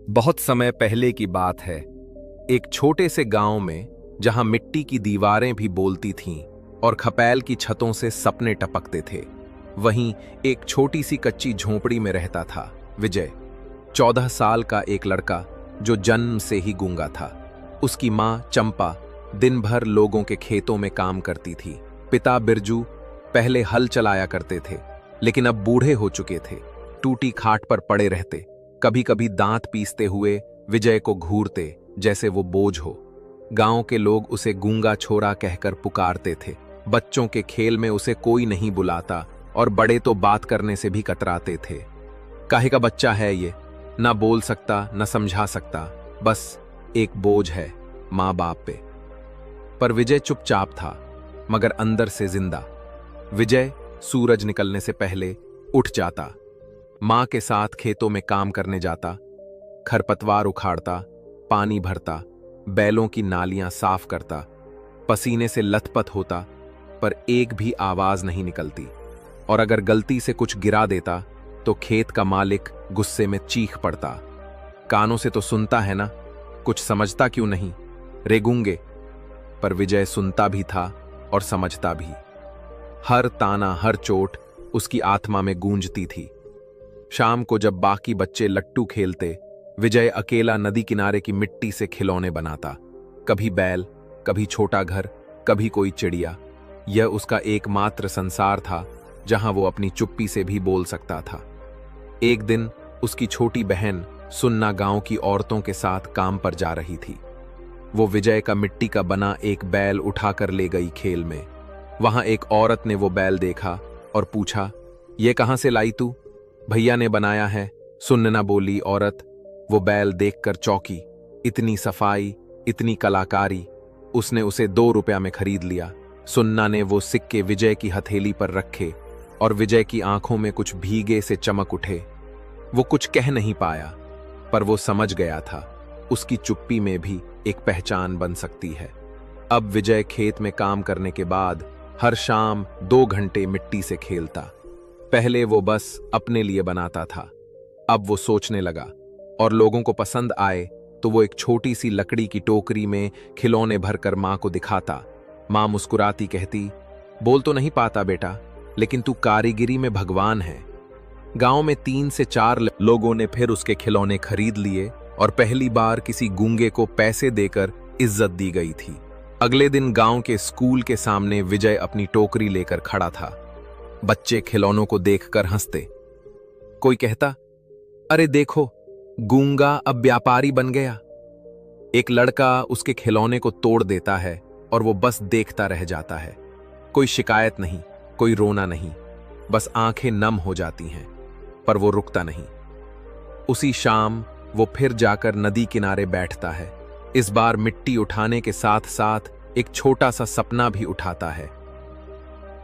बहुत समय पहले की बात है। एक छोटे से गांव में, जहां मिट्टी की दीवारें भी बोलती थीं और खपैल की छतों से सपने टपकते थे, वहीं एक छोटी सी कच्ची झोंपड़ी में रहता था विजय। 14 साल का एक लड़का जो जन्म से ही गूंगा था। उसकी मां चंपा दिन भर लोगों के खेतों में काम करती थी। पिता बिरजू पहले हल चलाया करते थे, लेकिन अब बूढ़े हो चुके थे। टूटी खाट पर पड़े रहते, कभी कभी दांत पीसते हुए विजय को घूरते जैसे वो बोझ हो। गांव के लोग उसे गूंगा छोरा कहकर पुकारते थे। बच्चों के खेल में उसे कोई नहीं बुलाता और बड़े तो बात करने से भी कतराते थे। काहे का बच्चा है ये, ना बोल सकता न समझा सकता, बस एक बोझ है माँ बाप पे। पर विजय चुपचाप था, मगर अंदर से जिंदा। विजय सूरज निकलने से पहले उठ जाता, मां के साथ खेतों में काम करने जाता, खरपतवार उखाड़ता, पानी भरता, बैलों की नालियां साफ करता। पसीने से लथपथ होता, पर एक भी आवाज नहीं निकलती। और अगर गलती से कुछ गिरा देता तो खेत का मालिक गुस्से में चीख पड़ता, कानों से तो सुनता है ना, कुछ समझता क्यों नहीं रे गूंगे। पर विजय सुनता भी था और समझता भी। हर ताना, हर चोट उसकी आत्मा में गूंजती थी। शाम को जब बाकी बच्चे लट्टू खेलते, विजय अकेला नदी किनारे की मिट्टी से खिलौने बनाता। कभी बैल, कभी छोटा घर, कभी कोई चिड़िया। यह उसका एकमात्र संसार था जहां वो अपनी चुप्पी से भी बोल सकता था। एक दिन उसकी छोटी बहन सुन्ना गांव की औरतों के साथ काम पर जा रही थी। वो विजय का मिट्टी का बना एक बैल उठाकर ले गई खेल में। वहां एक औरत ने वो बैल देखा और पूछा, ये कहां से लाई तू? भैया ने बनाया है, सुन्ना बोली औरत। वो बैल देखकर चौंकी। इतनी सफाई, इतनी कलाकारी। उसने उसे 2 रुपया में खरीद लिया। सुन्ना ने वो सिक्के विजय की हथेली पर रखे और विजय की आंखों में कुछ भीगे से चमक उठे। वो कुछ कह नहीं पाया, पर वो समझ गया था उसकी चुप्पी में भी एक पहचान बन सकती है। अब विजय खेत में काम करने के बाद हर शाम 2 घंटे मिट्टी से खेलता। पहले वो बस अपने लिए बनाता था, अब वो सोचने लगा। और लोगों को पसंद आए तो वो एक छोटी सी लकड़ी की टोकरी में खिलौने भरकर मां को दिखाता। मां मुस्कुराती कहती, बोल तो नहीं पाता बेटा, लेकिन तू कारीगिरी में भगवान है। गांव में 3 से 4 लोगों ने फिर उसके खिलौने खरीद लिए और पहली बार किसी गूंगे को पैसे देकर इज्जत दी गई थी। अगले दिन गांव के स्कूल के सामने विजय अपनी टोकरी लेकर खड़ा था। बच्चे खिलौनों को देखकर हंसते। कोई कहता, अरे देखो, गूंगा अब व्यापारी बन गया। एक लड़का उसके खिलौने को तोड़ देता है और वो बस देखता रह जाता है। कोई शिकायत नहीं, कोई रोना नहीं, बस आंखें नम हो जाती हैं। पर वो रुकता नहीं। उसी शाम वो फिर जाकर नदी किनारे बैठता है। इस बार मिट्टी उठाने के साथ साथ एक छोटा सा सपना भी उठाता है।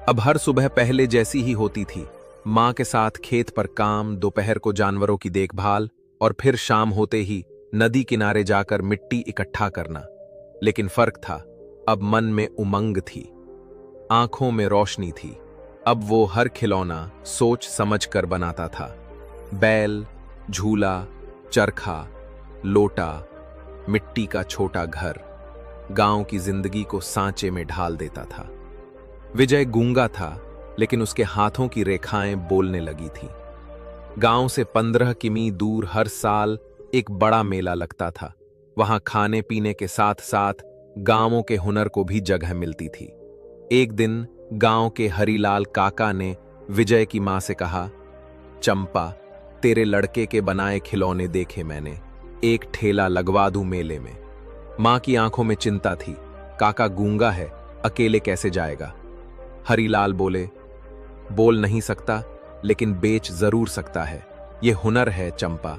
अब हर सुबह पहले जैसी ही होती थी। मां के साथ खेत पर काम, दोपहर को जानवरों की देखभाल और फिर शाम होते ही नदी किनारे जाकर मिट्टी इकट्ठा करना। लेकिन फर्क था, अब मन में उमंग थी, आंखों में रोशनी थी। अब वो हर खिलौना सोच समझ कर बनाता था। बैल, झूला, चरखा, लोटा, मिट्टी का छोटा घर, गांव की जिंदगी को सांचे में ढाल देता था। विजय गूंगा था, लेकिन उसके हाथों की रेखाएं बोलने लगी थी। गांव से 15 किमी दूर हर साल एक बड़ा मेला लगता था। वहां खाने पीने के साथ साथ गांवों के हुनर को भी जगह मिलती थी। एक दिन गांव के हरीलाल काका ने विजय की मां से कहा, चंपा, तेरे लड़के के बनाए खिलौने देखे मैंने, एक ठेला लगवा दूं मेले में। मां की आंखों में चिंता थी। काका गूंगा है, अकेले कैसे जाएगा? हरीलाल बोले, बोल नहीं सकता, लेकिन बेच जरूर सकता है। यह हुनर है चंपा,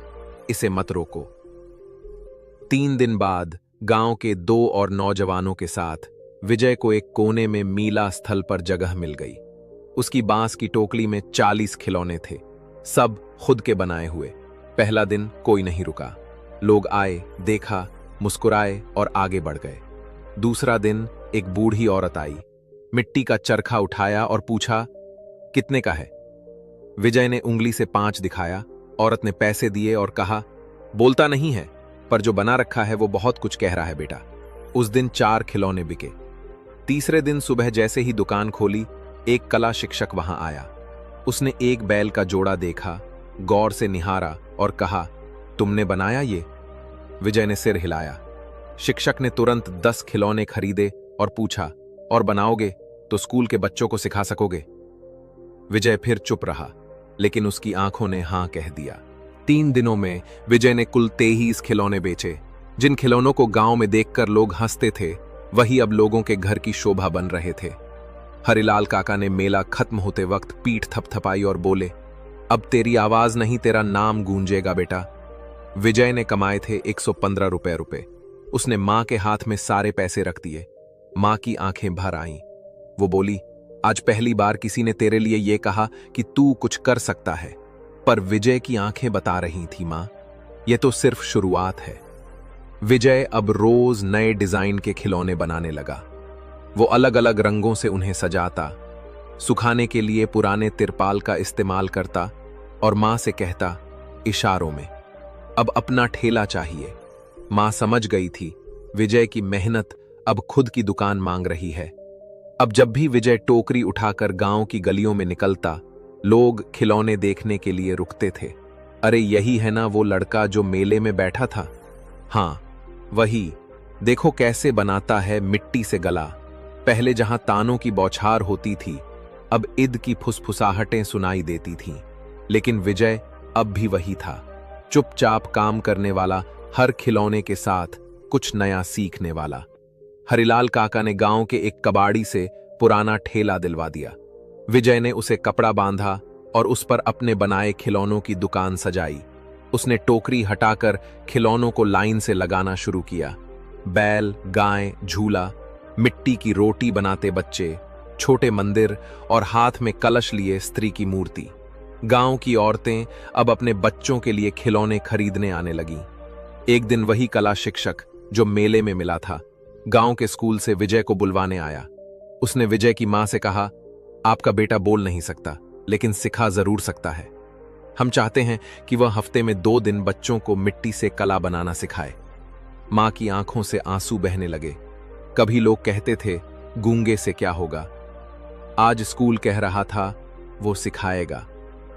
इसे मत रोको। 3 दिन बाद गांव के 2 और नौजवानों के साथ विजय को एक कोने में मीला स्थल पर जगह मिल गई। उसकी बांस की टोकरी में 40 खिलौने थे, सब खुद के बनाए हुए। पहला दिन कोई नहीं रुका। लोग आए, देखा, मुस्कुराए और आगे बढ़ गए। दूसरा दिन एक बूढ़ी औरत आई, मिट्टी का चरखा उठाया और पूछा, कितने का है? विजय ने उंगली से 5 दिखाया। औरत ने पैसे दिए और कहा, बोलता नहीं है, पर जो बना रखा है वो बहुत कुछ कह रहा है बेटा। उस दिन 4 खिलौने बिके। तीसरे दिन सुबह जैसे ही दुकान खोली, एक कला शिक्षक वहां आया। उसने एक बैल का जोड़ा देखा, गौर से निहारा और कहा, तुमने बनाया ये? विजय ने सिर हिलाया। शिक्षक ने तुरंत 10 खिलौने खरीदे और पूछा, और बनाओगे तो स्कूल के बच्चों को सिखा सकोगे? विजय फिर चुप रहा, लेकिन उसकी आंखों ने हां कह दिया। 3 दिनों में विजय ने कुल 23 खिलौने बेचे। जिन खिलौनों को गांव में देखकर लोग हंसते थे, वही अब लोगों के घर की शोभा बन रहे थे। हरिलाल काका ने मेला खत्म होते वक्त पीठ थपथपाई और बोले, अब तेरी आवाज नहीं, तेरा नाम गूंजेगा बेटा। विजय ने कमाए थे 115 रुपए। उसने मां के हाथ में सारे पैसे रख दिए। मां की आंखें भर आईं। वो बोली, आज पहली बार किसी ने तेरे लिए यह कहा कि तू कुछ कर सकता है। पर विजय की आंखें बता रही थी, मां, यह तो सिर्फ शुरुआत है। विजय अब रोज नए डिजाइन के खिलौने बनाने लगा। वो अलग अलग रंगों से उन्हें सजाता, सुखाने के लिए पुराने तिरपाल का इस्तेमाल करता और मां से कहता, इशारों में, अब अपना ठेला चाहिए। मां समझ गई थी, विजय की मेहनत अब खुद की दुकान मांग रही है। अब जब भी विजय टोकरी उठाकर गांव की गलियों में निकलता, लोग खिलौने देखने के लिए रुकते थे। अरे यही है ना वो लड़का जो मेले में बैठा था? हाँ, वही। देखो कैसे बनाता है मिट्टी से गला। पहले जहां तानों की बौछार होती थी, अब ईद की फुसफुसाहटें सुनाई देती थीं। लेकिन विजय अब भी वही था, चुपचाप काम करने वाला, हर खिलौने के साथ कुछ नया सीखने वाला। हरिलाल काका ने गांव के एक कबाड़ी से पुराना ठेला दिलवा दिया। विजय ने उसे कपड़ा बांधा और उस पर अपने बनाए खिलौनों की दुकान सजाई। उसने टोकरी हटाकर खिलौनों को लाइन से लगाना शुरू किया। बैल, गाय, झूला, मिट्टी की रोटी बनाते बच्चे, छोटे मंदिर और हाथ में कलश लिए स्त्री की मूर्ति। गांव की औरतें अब अपने बच्चों के लिए खिलौने खरीदने आने लगीं। एक दिन वही कला शिक्षक जो मेले में मिला था, गांव के स्कूल से विजय को बुलवाने आया। उसने विजय की मां से कहा, आपका बेटा बोल नहीं सकता, लेकिन सिखा जरूर सकता है। हम चाहते हैं कि वह हफ्ते में 2 दिन बच्चों को मिट्टी से कला बनाना सिखाए। मां की आंखों से आंसू बहने लगे। कभी लोग कहते थे, गूंगे से क्या होगा। आज स्कूल कह रहा था, वो सिखाएगा।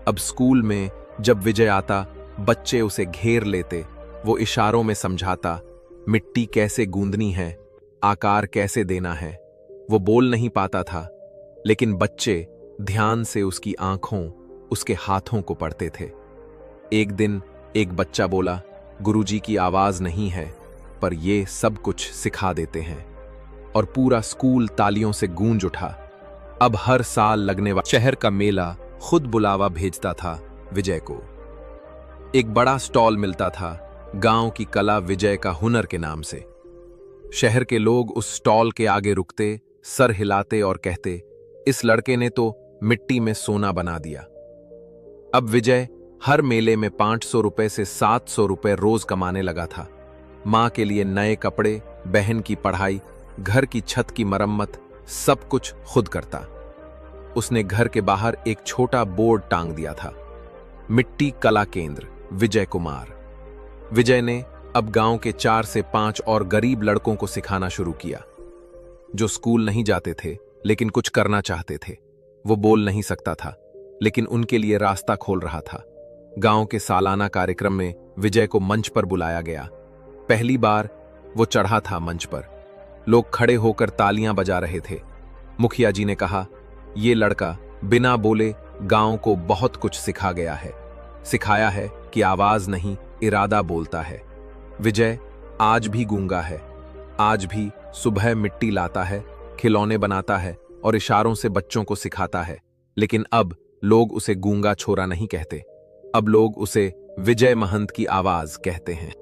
अब स्कूल में जब विजय आता, बच्चे उसे घेर लेते। वो इशारों में समझाता, मिट्टी कैसे गूंदनी है, आकार कैसे देना है। वो बोल नहीं पाता था, लेकिन बच्चे ध्यान से उसकी आंखों, उसके हाथों को पढ़ते थे। एक दिन एक बच्चा बोला, गुरुजी की आवाज नहीं है, पर ये सब कुछ सिखा देते हैं। और पूरा स्कूल तालियों से गूंज उठा। अब हर साल लगने वाला शहर का मेला खुद बुलावा भेजता था विजय को। एक बड़ा स्टॉल मिलता था, गांव की कला विजय का हुनर के नाम से। शहर के लोग उस स्टॉल के आगे रुकते, सर हिलाते और कहते, इस लड़के ने तो मिट्टी में सोना बना दिया। अब विजय हर मेले में 500 रुपए से 700 रुपए रोज कमाने लगा था। मां के लिए नए कपड़े, बहन की पढ़ाई, घर की छत की मरम्मत, सब कुछ खुद करता। उसने घर के बाहर एक छोटा बोर्ड टांग दिया था, मिट्टी कला केंद्र विजय कुमार। विजय ने अब गांव के 4 से 5 और गरीब लड़कों को सिखाना शुरू किया, जो स्कूल नहीं जाते थे लेकिन कुछ करना चाहते थे। वो बोल नहीं सकता था, लेकिन उनके लिए रास्ता खोल रहा था। गांव के सालाना कार्यक्रम में विजय को मंच पर बुलाया गया। पहली बार वो चढ़ा था मंच पर। लोग खड़े होकर तालियां बजा रहे थे। मुखिया जी ने कहा, ये लड़का बिना बोले गांव को बहुत कुछ सिखा गया है। सिखाया है कि आवाज नहीं, इरादा बोलता है। विजय आज भी गूंगा है। आज भी सुबह मिट्टी लाता है, खिलौने बनाता है और इशारों से बच्चों को सिखाता है। लेकिन अब लोग उसे गूंगा छोरा नहीं कहते। अब लोग उसे विजय महंत की आवाज कहते हैं।